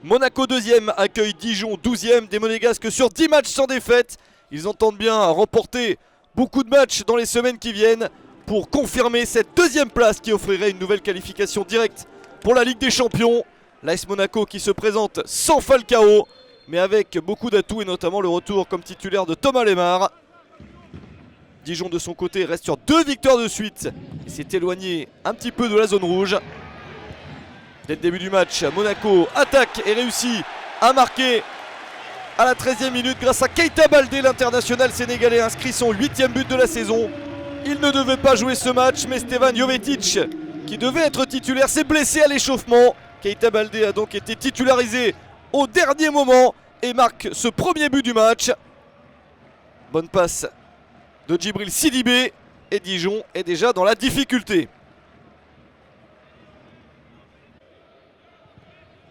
Monaco 2e accueille Dijon 12e, des Monégasques sur 10 matchs sans défaite. Ils entendent bien remporter beaucoup de matchs dans les semaines qui viennent pour confirmer cette 2e place qui offrirait une nouvelle qualification directe pour la Ligue des Champions. L'AS Monaco qui se présente sans Falcao, mais avec beaucoup d'atouts et notamment le retour comme titulaire de Thomas Lemar. Dijon de son côté reste sur 2 victoires de suite et s'est éloigné un petit peu de la zone rouge. Dès le début du match, Monaco attaque et réussit à marquer à la 13e minute grâce à Keita Baldé, l'international sénégalais inscrit son 8e but de la saison. Il ne devait pas jouer ce match, mais Stevan Jovetic, qui devait être titulaire, s'est blessé à l'échauffement. Keita Baldé a donc été titularisé au dernier moment et marque ce premier but du match. Bonne passe de Djibril Sidibé et Dijon est déjà dans la difficulté.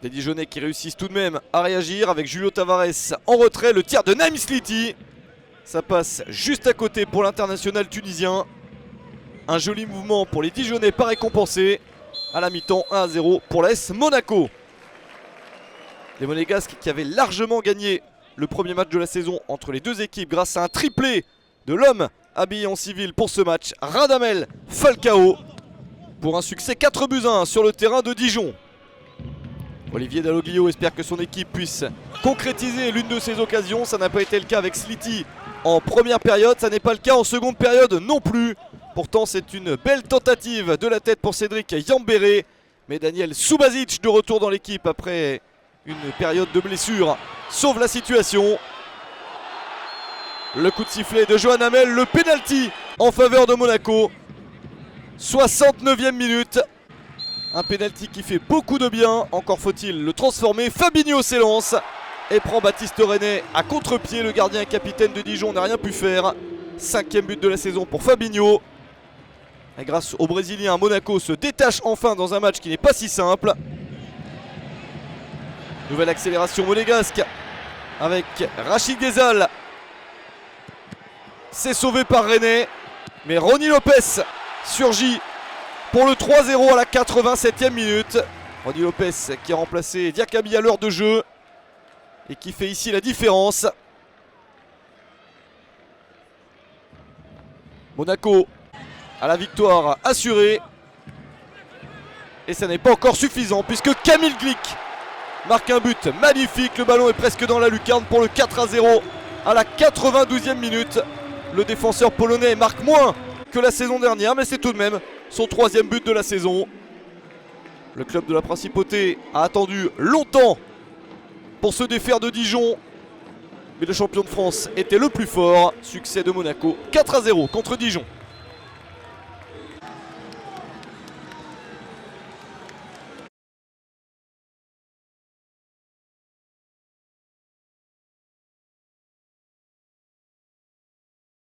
Des Dijonnais qui réussissent tout de même à réagir avec Julio Tavares en retrait. Le tir de Naïm Sliti. Ça passe juste à côté pour l'international tunisien. Un joli mouvement pour les Dijonnais, pas récompensé. À la mi-temps, 1-0 pour l'AS Monaco. Les Monégasques qui avaient largement gagné le premier match de la saison entre les deux équipes grâce à un triplé de l'homme habillé en civil pour ce match, Radamel Falcao. Pour un succès 4-1 sur le terrain de Dijon. Olivier Dalloglio espère que son équipe puisse concrétiser l'une de ses occasions. Ça n'a pas été le cas avec Sliti en première période. Ça n'est pas le cas en seconde période non plus. Pourtant c'est une belle tentative de la tête pour Cédric Yambéré. Mais Daniel Subasic de retour dans l'équipe après une période de blessure sauve la situation. Le coup de sifflet de Johan Hamel, le penalty en faveur de Monaco. 69e minute. Un penalty qui fait beaucoup de bien, encore faut-il le transformer. Fabinho s'élance et prend Baptiste René à contre-pied. Le gardien et capitaine de Dijon n'a rien pu faire. 5e but de la saison pour Fabinho. Et grâce aux Brésiliens, Monaco se détache enfin dans un match qui n'est pas si simple. Nouvelle accélération monégasque avec Rachid Ghezal. C'est sauvé par René, mais Ronny Lopez surgit pour le 3-0 à la 87e minute. Ronny Lopez qui a remplacé Diakabi à l'heure de jeu et qui fait ici la différence. Monaco a la victoire assurée. Et ça n'est pas encore suffisant puisque Kamil Glik marque un but magnifique. Le ballon est presque dans la lucarne pour le 4-0 à la 92e minute. Le défenseur polonais marque moins que la saison dernière, mais c'est tout de même son 3e but de la saison. Le club de la Principauté a attendu longtemps pour se défaire de Dijon, mais le champion de France était le plus fort. Succès de Monaco 4-0 contre Dijon.